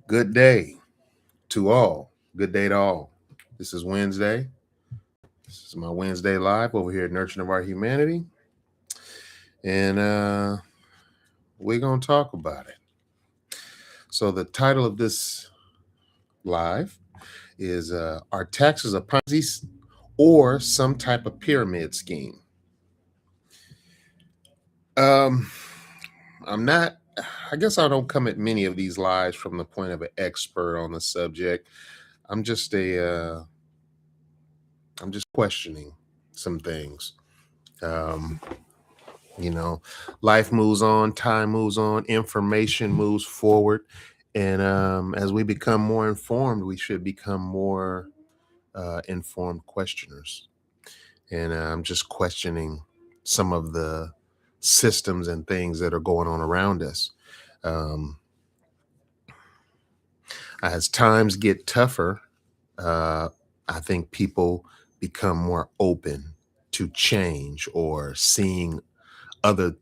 Good day to all. Good day to all. This is Wednesday. This is my Wednesday live over here at Nurturing of Our Humanity. And we're going to talk about it. So, the title of this live is Are Taxes a Ponzi or Some Type of Pyramid Scheme? Um, I'm not, I guess I don't come at many of these lives from the point of an expert on the subject. I'm just I'm just questioning some things. Um, you know, life moves on, time moves on, information moves forward. And as we become more informed, we should become more informed questioners. And I'm just questioning some of the systems and things that are going on around us. Um, as times get tougher, uh, I think people become more open to change or seeing other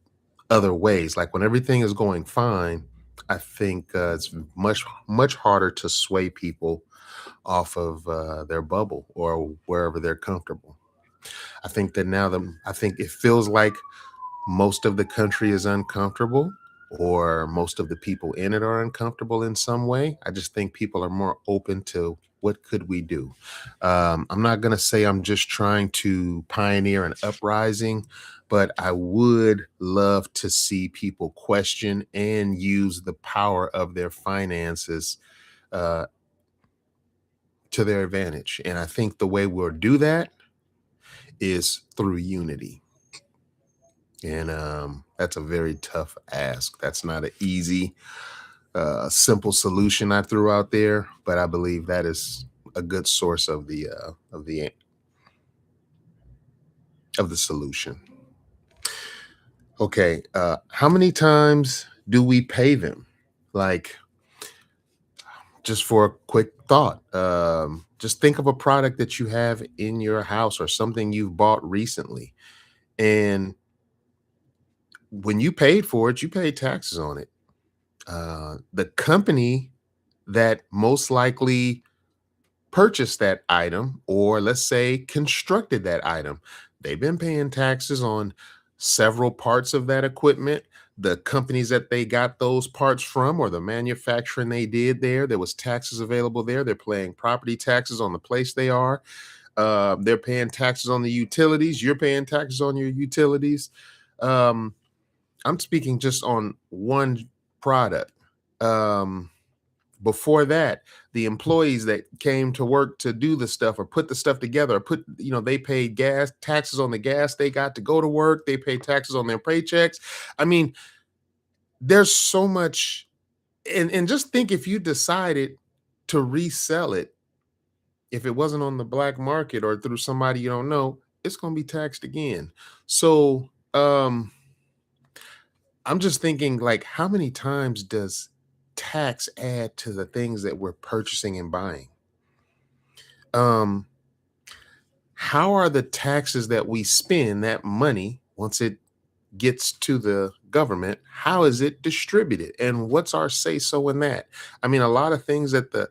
ways. Like when everything is going fine, I think it's much harder to sway people off of their bubble or wherever they're comfortable. I think that I think it feels like most of the country is uncomfortable, or most of the people in it are uncomfortable in some way. I just think people are more open to what could we do. I'm not going to say I'm just trying to pioneer an uprising, but I would love to see people question and use the power of their finances uh, to their advantage. And I think the way we'll do that is through unity. And that's a very tough ask. That's not an easy, simple solution I threw out there, but I believe that is a good source of the solution. Okay, how many times do we pay them? Like, just for a quick thought, just think of a product that you have in your house or something you've bought recently, and when you paid for it, you paid taxes on it. The company that most likely purchased that item, or let's say constructed that item, they've been paying taxes on several parts of that equipment. The companies that they got those parts from, or the manufacturing they did there was taxes available there. They're paying property taxes on the place they are. They're paying taxes on the utilities. You're paying taxes on your utilities. Um, I'm speaking just on one product. Um, Before that, the employees that came to work to do the stuff or put the stuff together, or they paid gas taxes on the gas they got to go to work. They paid taxes on their paychecks. I mean, there's so much. And just think, if you decided to resell it, if it wasn't on the black market or through somebody you don't know, it's going to be taxed again. So, I'm just thinking, like, how many times does tax add to the things that we're purchasing and buying? Um, how are the taxes that we spend, that money, once it gets to the government, how is it distributed? And what's our say so in that? I mean, a lot of things that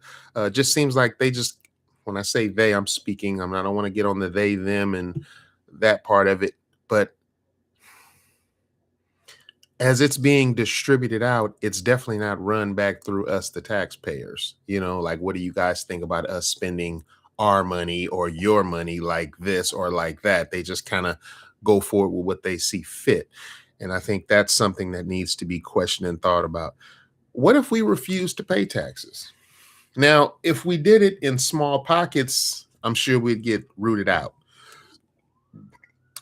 just seems like they just, when I say they, I'm speaking, I don't want to get on the they, them, and that part of it. But as it's being distributed out, it's definitely not run back through us, the taxpayers. Like, what do you guys think about us spending our money or your money like this or like that? They just kind of go forward with what they see fit. And I think that's something that needs to be questioned and thought about. What if we refuse to pay taxes? Now, if we did it in small pockets, I'm sure we'd get rooted out.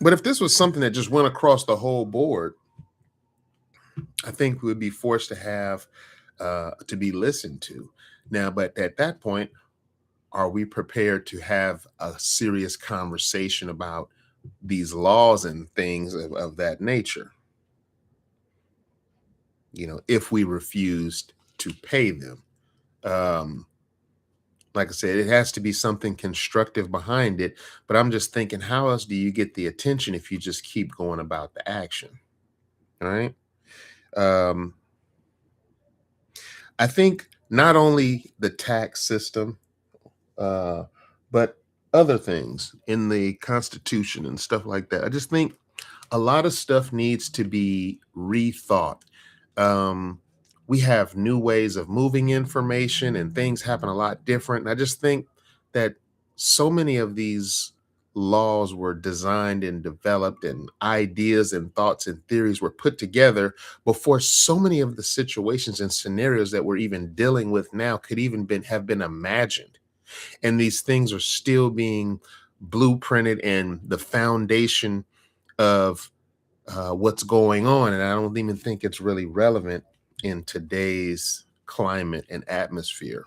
But if this was something that just went across the whole board, I think we would be forced to have to be listened to. Now, but at that point, are we prepared to have a serious conversation about these laws and things of that nature? If we refused to pay them, um, like I said, it has to be something constructive behind it. But I'm just thinking, how else do you get the attention if you just keep going about the action? All right. Um, I think not only the tax system, uh, but other things in the Constitution and stuff like that. I just think a lot of stuff needs to be rethought. Um, we have new ways of moving information and things happen a lot different. And I just think that so many of these laws were designed and developed, and ideas and thoughts and theories were put together before so many of the situations and scenarios that we're even dealing with now could even have been imagined. And these things are still being blueprinted and the foundation of what's going on. And I don't even think it's really relevant in today's climate and atmosphere,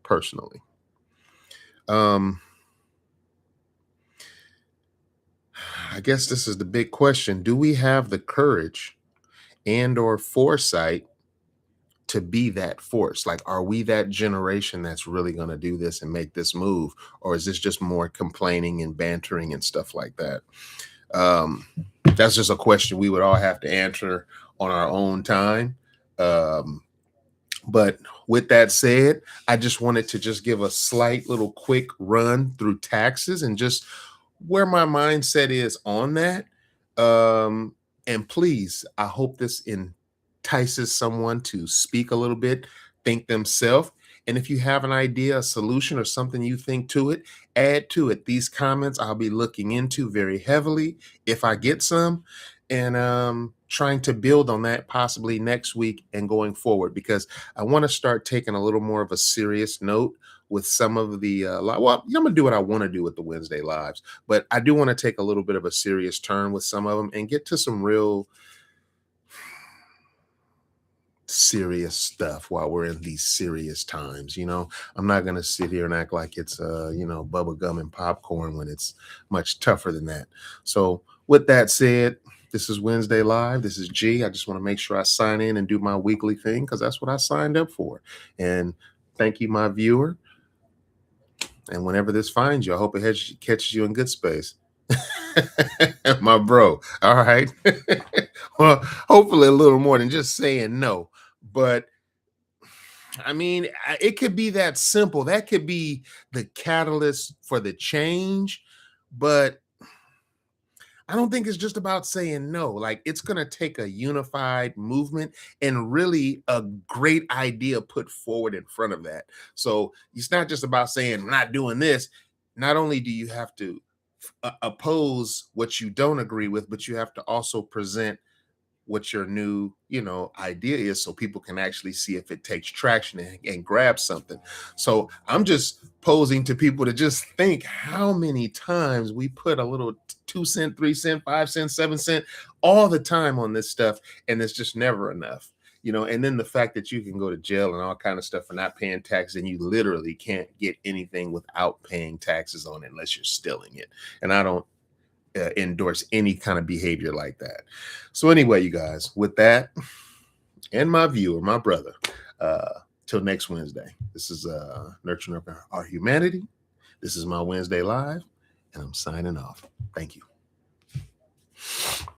personally. Um, I guess this is the big question. Do we have the courage and or foresight to be that force? Like, are we that generation that's really going to do this and make this move? Or is this just more complaining and bantering and stuff like that? Um, that's just a question we would all have to answer on our own time. Um, but with that said, I just wanted to just give a slight little quick run through taxes and just where my mindset is on that. Um, and please, I hope this entices someone to speak a little bit, think themselves. And if you have an idea, a solution, or something you think to it, add to it. These comments I'll be looking into very heavily if I get some, and trying to build on that possibly next week and going forward, because I want to start taking a little more of a serious note with some of the well, I'm gonna do what I want to do with the Wednesday lives, but I do want to take a little bit of a serious turn with some of them and get to some real serious stuff while we're in these serious times. I'm not going to sit here and act like it's bubble gum and popcorn when it's much tougher than that. So with that said, this is Wednesday Live. This is G. I just want to make sure I sign in and do my weekly thing because that's what I signed up for. And thank you, my viewer. And whenever this finds you, I hope it catches you in good space. My bro. All right. Well, hopefully a little more than just saying no. But I mean, it could be that simple. That could be the catalyst for the change. But I don't think it's just about saying no. Like, it's going to take a unified movement and really a great idea put forward in front of that. So it's not just about saying, we're not doing this. Not only do you have to oppose what you don't agree with, but you have to also present what your new idea is so people can actually see if it takes traction and grab something. So I'm just posing to people to just think how many times we put a little 2 cent, 3 cent, 5 cent, 7 cent all the time on this stuff, and it's just never enough. And then the fact that you can go to jail and all kind of stuff for not paying taxes, and you literally can't get anything without paying taxes on it unless you're stealing it. And I don't endorse any kind of behavior like that. So anyway, you guys, with that, and my viewer, my brother, till next Wednesday. This is Nurturing Our Humanity. This is my Wednesday Live, and I'm signing off. Thank you.